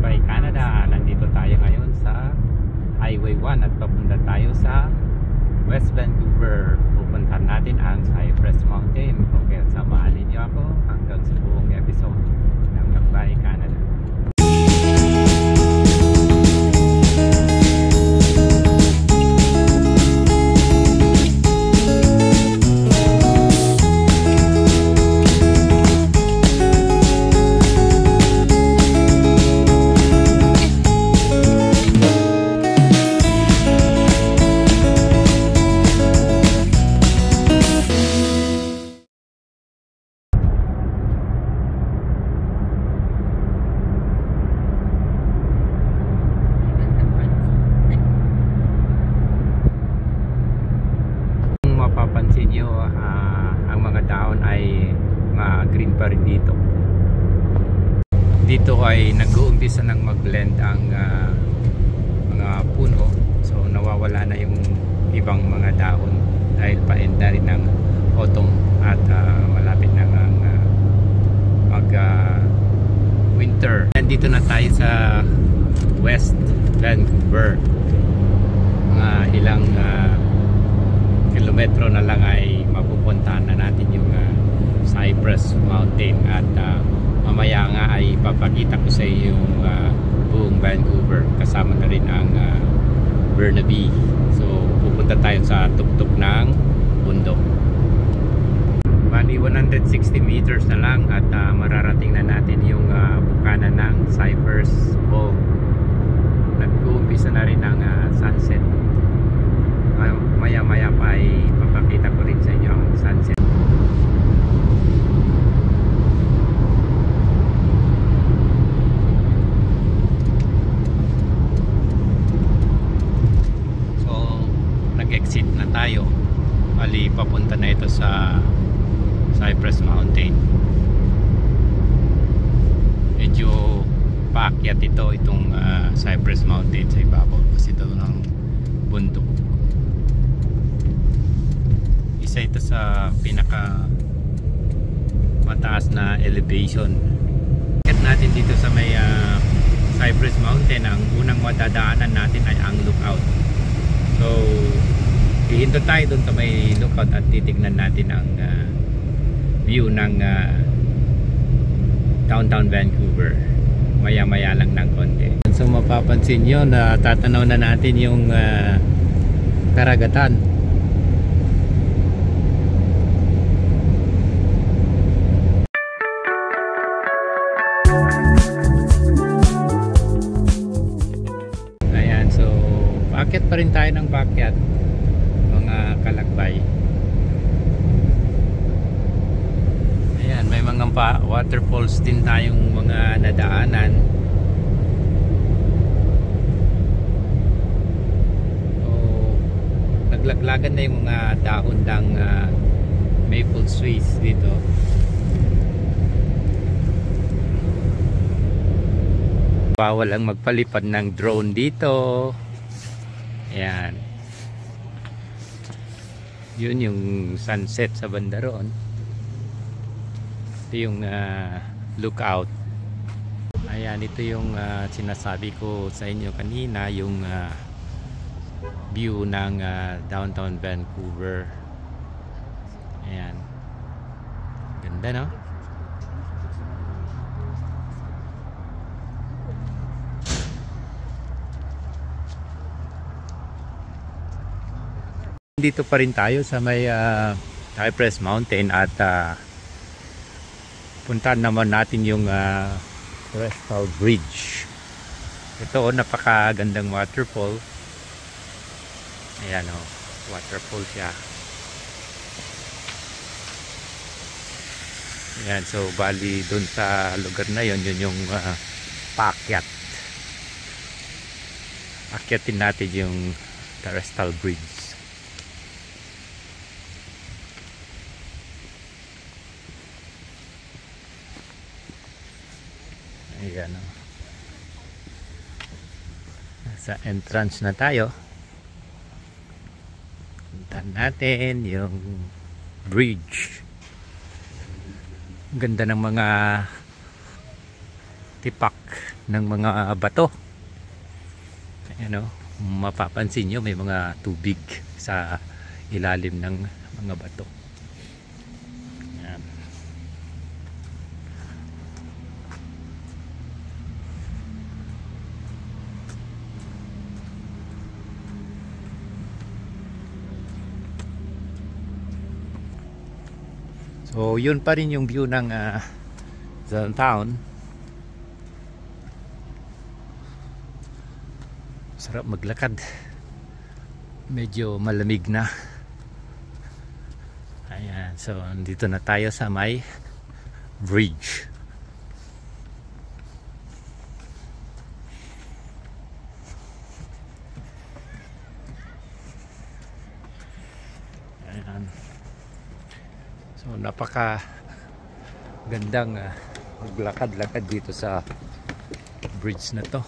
Maglakbay Canada. Nandito tayo ngayon sa Highway 1 at papunta tayo sa West Vancouver. Pupuntahan natin ang Cypress Mountain. Okay, samahan ninyo ako hanggang sa buong episode ng Maglakbay Canada. Mapapansin nyo, ang mga dahon ay green pa rin dito. Dito ay nag-uumpisa ng mag-blend ang mga puno, so nawawala na yung ibang mga dahon dahil paenda rin ng autumn at malapit na ang mag-winter. Nandito na tayo sa West Vancouver. Mga ilang kilometro na lang ay mapupuntahan na natin yung Cypress Mountain at mamaya nga ay papakita ko sa iyo yung buong Vancouver, kasama na rin ang Burnaby. So pupunta tayo sa tuktok ng bundok. Bali 160 meters na lang at mararating na natin yung bukana ng Cypress Falls. Nag-uumpisa na rin ang sunset. Maya-maya pa ay papakita ko rin sa inyo ang sunset. So, nag-exit na tayo. Bali, papunta na ito sa Cypress Mountain. Medyo paakyat itong Cypress Mountain sa ibabaw kasi ito ng bundok. Isa ito sa pinaka mataas na elevation. At natin dito sa may Cypress Mountain, ang unang madadaanan natin ay ang lookout. So hihinto tayo doon sa may lookout at titignan natin ang view ng downtown Vancouver. Maya maya lang ng konti. So mapapansin nyo na tatanaw na natin yung karagatan. Paakyat pa rin tayo ng paakyat, mga kalakbay. Ayan, may mga waterfalls din tayong mga nadaanan. So, naglaglagan na yung mga dahon ng maple trees dito. Bawal ang magpalipad ng drone dito. Ayan. Yun yung sunset sa banda roon. Ito yung lookout. Ayan, ito yung sinasabi ko sa inyo kanina, yung view ng downtown Vancouver. Ayan. Ganda, no? Dito pa rin tayo sa may Cypress Mountain at puntahan naman natin yung Crystal Bridge. Ito napakagandang waterfall. Ayan waterfall siya. Ayan, so bali dun sa lugar na yun yung paakyat. Akyatin natin yung Crystal Bridge. Ayan, sa entrance na tayo. Puntahan natin yung bridge. Ganda ng mga tipak ng mga bato. Ayan o, mapapansin nyo may mga tubig sa ilalim ng mga bato. Ayan. So yun pa rin yung view ng downtown. Sarap maglakad, medyo malamig na. Ayan, so dito na tayo sa may bridge. Ayan. So napaka gandang maglakad-lakad dito sa bridge na to.